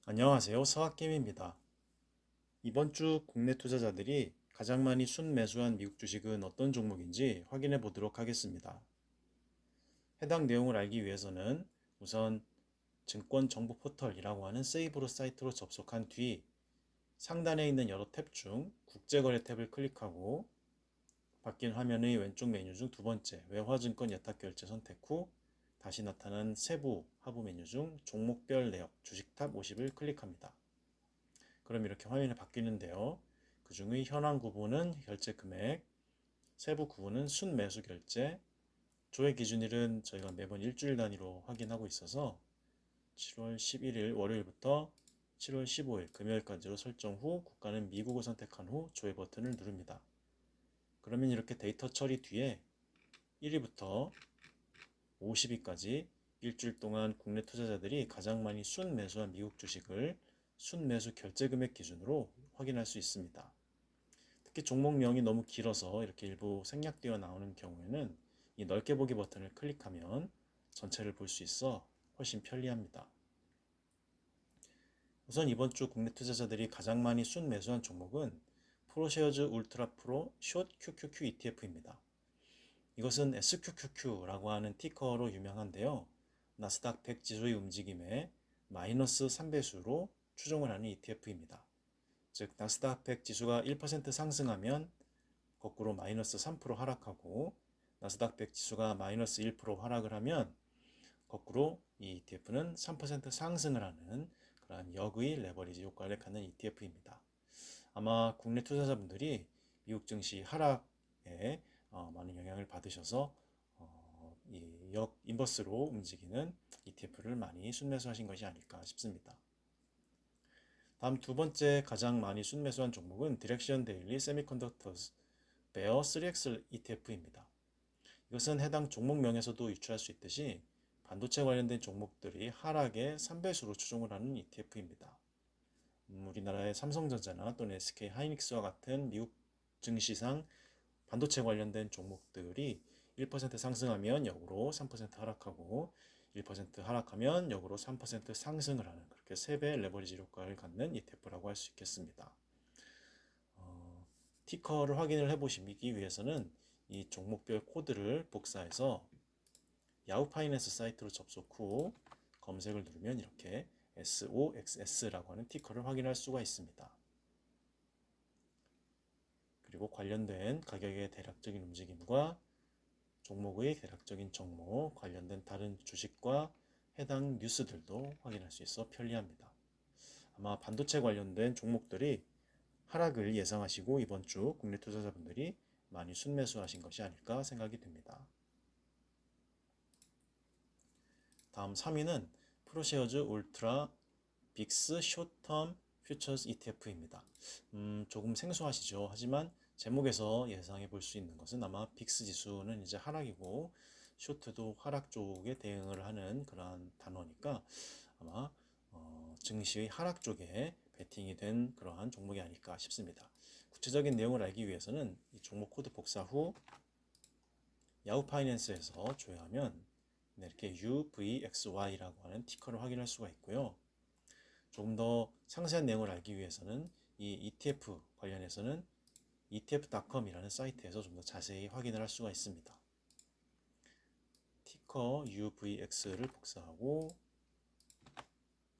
안녕하세요. 서학김입니다. 이번 주 국내 투자자들이 가장 많이 순매수한 미국 주식은 어떤 종목인지 확인해 보도록 하겠습니다. 해당 내용을 알기 위해서는 우선 증권 정보 포털이라고 하는 세이브로 사이트로 접속한 뒤 상단에 있는 여러 탭 중 국제거래 탭을 클릭하고 바뀐 화면의 왼쪽 메뉴 중 두 번째 외화증권 예탁결제 선택 후 다시 나타난 세부 하부 메뉴 중 종목별 내역 주식 탑 50을 클릭합니다. 그럼 이렇게 화면이 바뀌는데요. 그 중의 현황 구분은 결제 금액, 세부 구분은 순매수 결제, 조회 기준일은 저희가 매번 일주일 단위로 확인하고 있어서 7월 11일 월요일부터 7월 15일 금요일까지로 설정 후 국가는 미국을 선택한 후 조회 버튼을 누릅니다. 그러면 이렇게 데이터 처리 뒤에 1위부터 50위까지 일주일 동안 국내 투자자들이 가장 많이 순매수한 미국 주식을 순매수 결제 금액 기준으로 확인할 수 있습니다. 특히 종목명이 너무 길어서 이렇게 일부 생략되어 나오는 경우에는 이 넓게 보기 버튼을 클릭하면 전체를 볼 수 있어 훨씬 편리합니다. 우선 이번 주 국내 투자자들이 가장 많이 순매수한 종목은 프로쉐어즈 울트라 프로 숏 QQQ ETF입니다. 이것은 SQQQ라고 하는 티커로 유명한데요. 나스닥 100 지수의 움직임에 마이너스 3배수로 추종을 하는 ETF입니다. 즉 나스닥 100 지수가 1% 상승하면 거꾸로 마이너스 3% 하락하고 나스닥 100 지수가 마이너스 1% 하락을 하면 거꾸로 이 ETF는 3% 상승을 하는 그러한 역의 레버리지 효과를 갖는 ETF입니다. 아마 국내 투자자분들이 미국 증시 하락에 많은 영향을 받으셔서 이 인버스로 움직이는 ETF를 많이 순매수하신 것이 아닐까 싶습니다. 다음 두 번째 가장 많이 순매수한 종목은 디렉션 데일리 세미컨덕터스 베어 3X ETF입니다. 이것은 해당 종목명에서도 유추할 수 있듯이 반도체 관련된 종목들이 하락의 3배수로 추종을 하는 ETF입니다. 우리나라의 삼성전자나 또는 SK 하이닉스와 같은 미국 증시상 반도체 관련된 종목들이 1% 상승하면 역으로 3% 하락하고 1% 하락하면 역으로 3% 상승을 하는 그렇게 3배 레버리지 효과를 갖는 ETF라고 할 수 있겠습니다. 티커를 확인을 해보시기 위해서는 이 종목별 코드를 복사해서 야후 파이낸스 사이트로 접속 후 검색을 누르면 이렇게 SOXS라고 하는 티커를 확인할 수가 있습니다. 그리고 관련된 가격의 대략적인 움직임과 종목의 대략적인 정보, 관련된 다른 주식과 해당 뉴스들도 확인할 수 있어 편리합니다. 아마 반도체 관련된 종목들이 하락을 예상하시고 이번 주 국내 투자자분들이 많이 순매수하신 것이 아닐까 생각이 듭니다. 다음 3위는 프로쉐어즈 울트라 빅스 숏텀 퓨처스 ETF입니다. 조금 생소하시죠? 하지만 제목에서 예상해 볼 수 있는 것은 아마 빅스 지수는 이제 하락이고 쇼트도 하락 쪽에 대응을 하는 그러한 단어니까 아마 증시의 하락 쪽에 베팅이 된 그러한 종목이 아닐까 싶습니다. 구체적인 내용을 알기 위해서는 이 종목 코드 복사 후 야후 파이낸스에서 조회하면 이렇게 UVXY라고 하는 티커를 확인할 수가 있고요. 조금 더 상세한 내용을 알기 위해서는 이 ETF 관련해서는 etf.com이라는 사이트에서 좀 더 자세히 확인을 할 수가 있습니다. 티커 UVX를 복사하고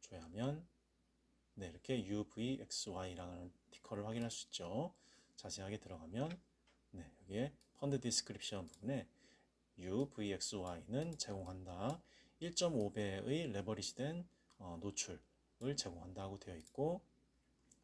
조회하면 이렇게 UVXY라는 티커를 확인할 수 있죠. 자세하게 들어가면 여기에 펀드 디스크립션 부분에 UVXY는 제공한다. 1.5배의 레버리지된 노출을 제공한다고 되어 있고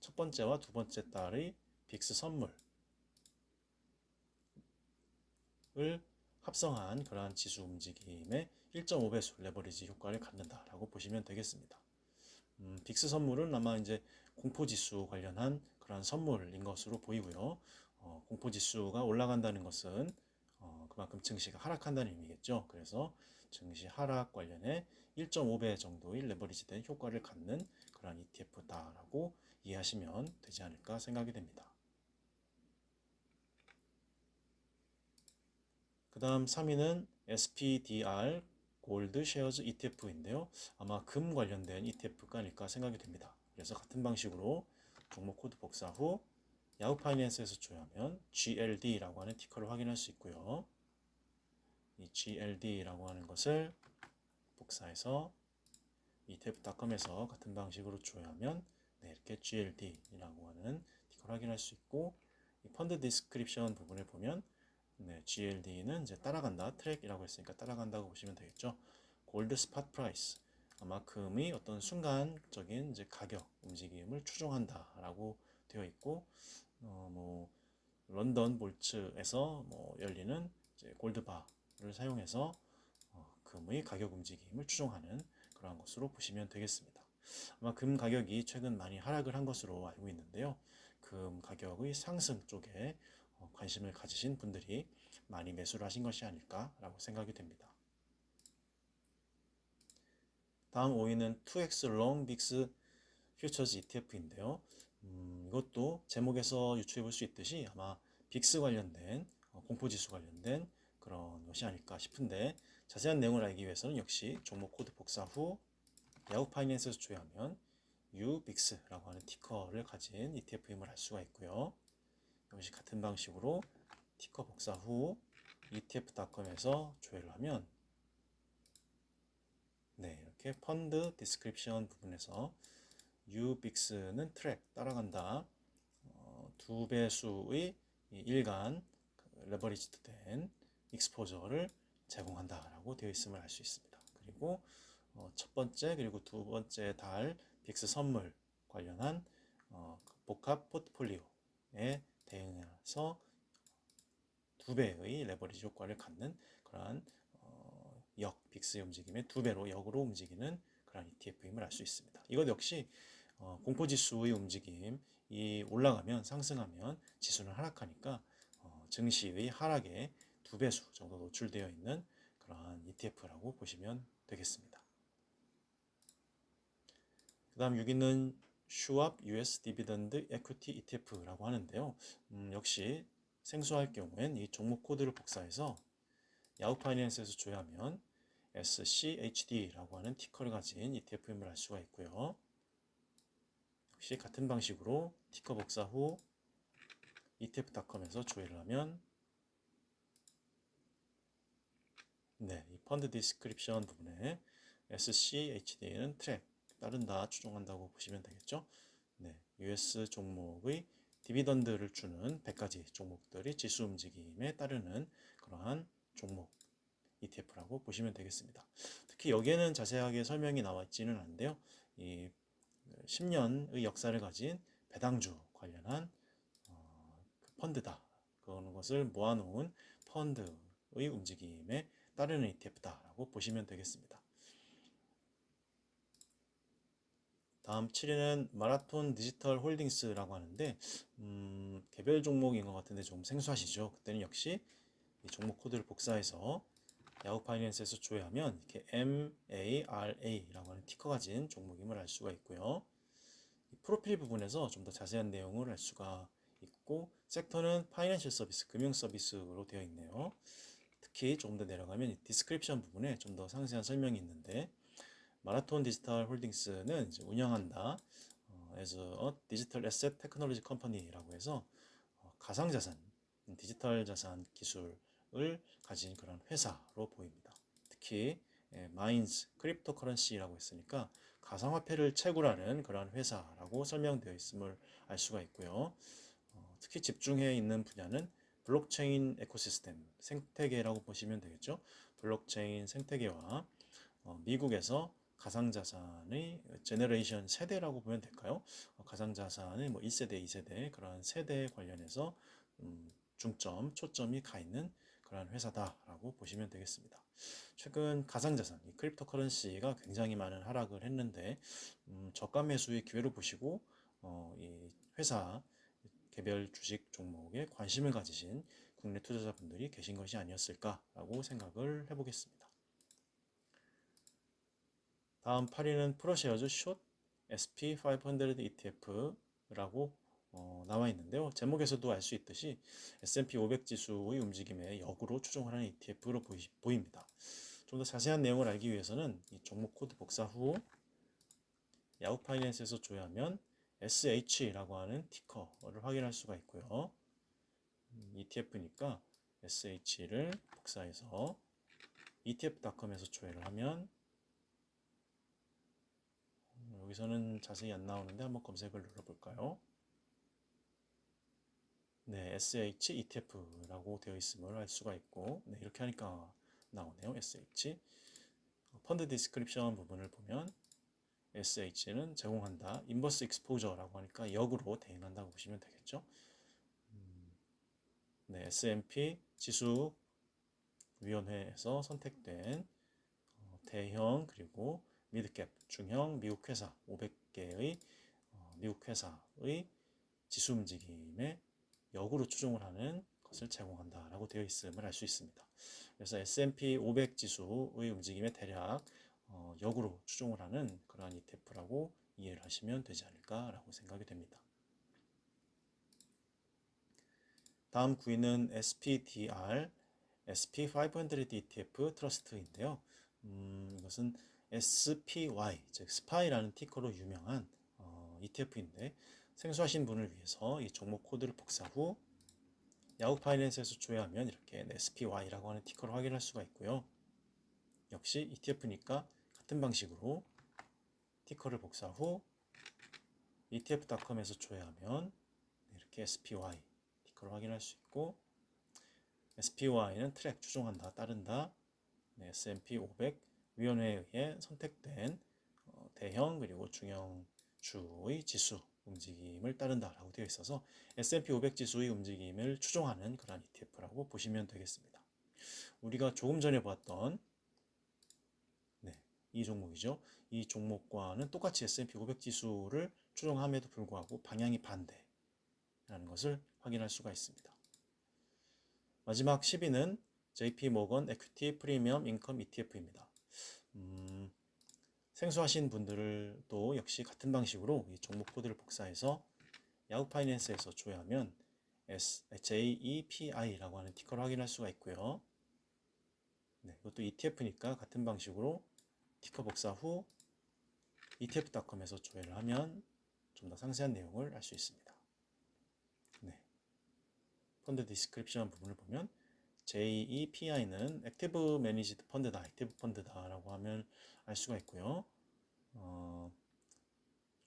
첫 번째와 두 번째 달의 빅스 선물을 합성한 그러한 지수 움직임의 1.5배수 레버리지 효과를 갖는다라고 보시면 되겠습니다. 빅스 선물은 아마 이제 공포지수 관련한 그러한 선물인 것으로 보이고요. 공포지수가 올라간다는 것은 그만큼 증시가 하락한다는 의미겠죠. 그래서 증시 하락 관련해 1.5배 정도의 레버리지된 효과를 갖는 그러한 ETF다라고 이해하시면 되지 않을까 생각이 됩니다. 그 다음 3위는 SPDR 골드 쉐어즈 ETF인데요. 아마 금 관련된 ETF가 아닐까 생각이 됩니다. 그래서 같은 방식으로 종목 코드 복사 후 야후 파이낸스에서 조회하면 GLD라고 하는 티커를 확인할 수 있고요. 이 GLD라고 하는 것을 복사해서 etf.com에서 같은 방식으로 조회하면 이렇게 GLD라고 하는 티커를 확인할 수 있고, 이 펀드 디스크립션 부분을 보면 GLD는 이제 따라간다, 트랙이라고 했으니까 따라간다고 보시면 되겠죠. 골드 스팟 프라이스, 아마 금이 어떤 순간적인 이제 가격 움직임을 추종한다라고 되어 있고, 뭐 런던 볼츠에서 열리는 이제 골드바를 사용해서 금의 가격 움직임을 추종하는 그러한 것으로 보시면 되겠습니다. 아마 금 가격이 최근 많이 하락을 한 것으로 알고 있는데요. 금 가격의 상승 쪽에 관심을 가지신 분들이 많이 매수를 하신 것이 아닐까라고 생각이 됩니다. 다음 5위는 2X Long VIX Futures ETF인데요. 이것도 제목에서 유추해 볼 수 있듯이 아마 빅스 관련된 공포지수 관련된 그런 것이 아닐까 싶은데, 자세한 내용을 알기 위해서는 역시 종목 코드 복사 후 야후 파이낸스에서 조회하면 UBIX라고 하는 티커를 가진 ETF임을 알 수가 있고요. 역시 같은 방식으로 티커 복사 후 etf.com에서 조회를 하면 이렇게 펀드 디스크립션 부분에서 UBIX는 트랙 따라간다, 두 배수의 일간 레버리지드 된 익스포저를 제공한다라고 되어 있음을 알 수 있습니다. 그리고 첫 번째 그리고 두 번째 달 빅스 선물 관련한 복합 포트폴리오에 대응해서 두 배의 레버리지 효과를 갖는 그러한 빅스의 움직임의 두 배로 역으로 움직이는 그런 ETF임을 알 수 있습니다. 이것 역시 공포지수의 움직임이 올라가면 상승하면 지수는 하락하니까 증시의 하락에 두 배수 정도 노출되어 있는 그러한 ETF라고 보시면 되겠습니다. 그 다음 6위는 슈왑 US 디비던드 에퀴티 ETF라고 하는데요. 역시 생소할 경우엔 이 종목 코드를 복사해서 야후 파이낸스에서 조회하면 SCHD라고 하는 티커를 가진 ETF임을 알 수가 있고요. 역시 같은 방식으로 티커 복사 후 etf.com에서 조회를 하면 이 펀드 디스크립션 부분에 SCHD는 트랙, 따른다, 추종한다고 보시면 되겠죠. US 종목의 디비던드를 주는 100가지 종목들이 지수 움직임에 따르는 그러한 종목 ETF라고 보시면 되겠습니다. 특히 여기에는 자세하게 설명이 나와 있지는 않은데요. 이 10년의 역사를 가진 배당주 관련한 펀드다, 그런 것을 모아놓은 펀드의 움직임에 따르는 ETF다라고 보시면 되겠습니다. 다음 7위는 마라톤 디지털 홀딩스라고 하는데 개별 종목인 것 같은데 좀 생소하시죠? 그때는 역시 이 종목 코드를 복사해서 야후 파이낸스에서 조회하면 이렇게 MARA라고 하는 티커 가진 종목임을 알 수가 있고요. 이 프로필 부분에서 좀 더 자세한 내용을 알 수가 있고, 섹터는 파이낸셜 서비스, 금융 서비스로 되어 있네요. 특히 조금 더 내려가면 이 디스크립션 부분에 좀 더 상세한 설명이 있는데, 마라톤 디지털 홀딩스는 이제 운영한다 as a digital asset technology company라고 해서 가상자산, 디지털 자산 기술을 가진 그런 회사로 보입니다. 특히 마인즈, 크립토 커런시라고 했으니까 가상화폐를 채굴하는 그런 회사라고 설명되어 있음을 알 수가 있고요. 특히 집중해 있는 분야는 블록체인 에코시스템, 생태계라고 보시면 되겠죠. 블록체인 생태계와 미국에서 가상자산의 제너레이션 세대라고 보면 될까요? 가상자산의 1세대, 2세대 그런 세대에 관련해서 중점, 초점이 가 있는 그런 회사다라고 보시면 되겠습니다. 최근 가상자산, 이 크립토 커런시가 굉장히 많은 하락을 했는데 저가 매수의 기회로 보시고 이 회사 개별 주식 종목에 관심을 가지신 국내 투자자분들이 계신 것이 아니었을까라고 생각을 해보겠습니다. 다음 8위는 프로쉐어즈 숏 SP500 ETF라고 나와 있는데요. 제목에서도 알 수 있듯이 S&P 500 지수의 움직임에 역으로 추종하는 ETF로 보입니다. 좀 더 자세한 내용을 알기 위해서는 이 종목 코드 복사 후 야후 파이낸스에서 조회하면 SH라고 하는 티커를 확인할 수가 있고요. ETF니까 SH를 복사해서 etf.com에서 조회를 하면 여기서는 자세히 안 나오는데 한번 검색을 눌러볼까요? 네, SH ETF라고 되어 있음을 알 수가 있고, 네, 이렇게 하니까 나오네요. SH. 펀드 디스크립션 부분을 보면 SH는 제공한다. 인버스 익스포저라고 하니까 역으로 대응한다고 보시면 되겠죠. 네, S&P 지수 위원회에서 선택된 대형 그리고 미드캡, 중형 미국 회사 500개의 미국 회사의 지수 움직임에 역으로 추종을 하는 것을 제공한다라고 되어 있음을 알 수 있습니다. 그래서 S&P 500 지수의 움직임에 대략 역으로 추종을 하는 그러한 ETF라고 이해를 하시면 되지 않을까라고 생각이 됩니다. 다음 구인은 SPDR, SP500 ETF 트러스트인데요. 이것은 SPY, 즉 SPY라는 티커로 유명한 ETF인데 생소하신 분을 위해서 이 종목 코드를 복사 후 야후 파이낸스에서 조회하면 이렇게 SPY라고 하는 티커를 확인할 수가 있고요. 역시 ETF니까 같은 방식으로 티커를 복사 후 etf.com에서 조회하면 이렇게 SPY 티커를 확인할 수 있고 SPY는 트랙, 추종한다, 따른다. 네, S&P 500 위원회에 의해 선택된 대형 그리고 중형 주의 지수 움직임을 따른다라고 되어 있어서 S&P 500 지수의 움직임을 추종하는 그런 ETF라고 보시면 되겠습니다. 우리가 조금 전에 봤던 이 종목이죠. 이 종목과는 똑같이 S&P 500 지수를 추종함에도 불구하고 방향이 반대라는 것을 확인할 수가 있습니다. 마지막 10위는 JP 모건 에퀴티 프리미엄 인컴 ETF입니다. 생소하신 분들도 역시 같은 방식으로 이 종목 코드를 복사해서 야후 파이낸스에서 조회하면 JEPI라고 하는 티커를 확인할 수가 있고요. 네, 이것도 ETF니까 같은 방식으로 티커 복사 후 etf.com에서 조회를 하면 좀 더 상세한 내용을 알 수 있습니다. 네. 펀드 디스크립션 부분을 보면 JEPI는 액티브 매니지드 펀드다, 액티브 펀드다라고 하면 알 수가 있고요.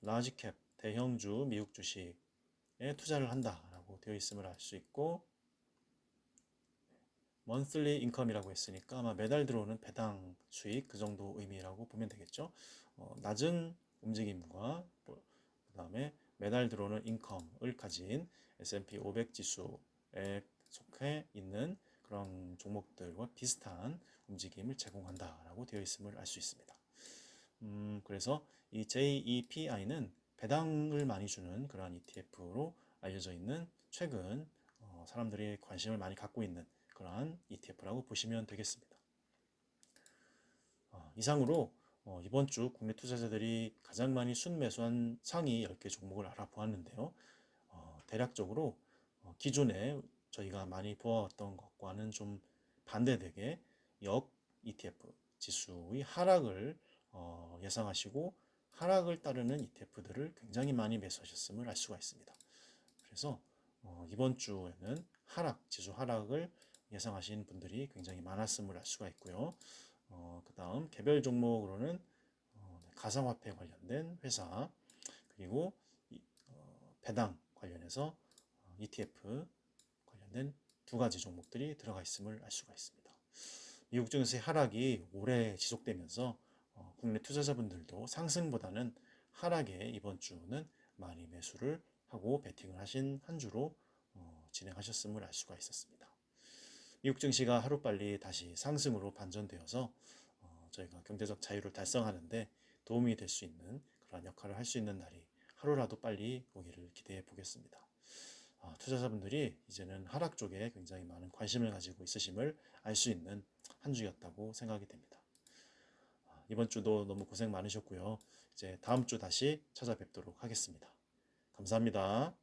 라지캡, 대형주 미국 주식에 투자를 한다라고 되어 있음을 알 수 있고 monthly income이라고 했으니까 아마 매달 들어오는 배당 수익 그 정도 의미라고 보면 되겠죠. 낮은 움직임과 그 다음에 매달 들어오는 인컴을 가진 S&P 500 지수에 속해 있는 그런 종목들과 비슷한 움직임을 제공한다라고 되어 있음을 알 수 있습니다. 그래서 이 JEPI는 배당을 많이 주는 그러한 ETF로 알려져 있는 최근 사람들이 관심을 많이 갖고 있는 그러한 ETF라고 보시면 되겠습니다. 이상으로 이번 주 국내 투자자들이 가장 많이 순매수한 상위 10개 종목을 알아보았는데요. 대략적으로 기존에 저희가 많이 보아왔던 것과는 좀 반대되게 역 ETF 지수의 하락을 예상하시고 하락을 따르는 ETF들을 굉장히 많이 매수하셨음을 알 수가 있습니다. 그래서 이번 주에는 지수 하락을 예상하신 분들이 굉장히 많았음을 알 수가 있고요. 그 다음 개별 종목으로는 가상화폐 관련된 회사 그리고 배당 관련해서 ETF 관련된 두 가지 종목들이 들어가 있음을 알 수가 있습니다. 미국 증시 하락이 오래 지속되면서 국내 투자자분들도 상승보다는 하락에 이번 주는 많이 매수를 하고 베팅을 하신 한 주로 진행하셨음을 알 수가 있었습니다. 미국 증시가 하루빨리 다시 상승으로 반전되어서 저희가 경제적 자유를 달성하는데 도움이 될 수 있는 그런 역할을 할 수 있는 날이 하루라도 빨리 오기를 기대해 보겠습니다. 투자자분들이 이제는 하락 쪽에 굉장히 많은 관심을 가지고 있으심을 알 수 있는 한 주였다고 생각이 됩니다. 이번 주도 너무 고생 많으셨고요. 이제 다음 주 다시 찾아뵙도록 하겠습니다. 감사합니다.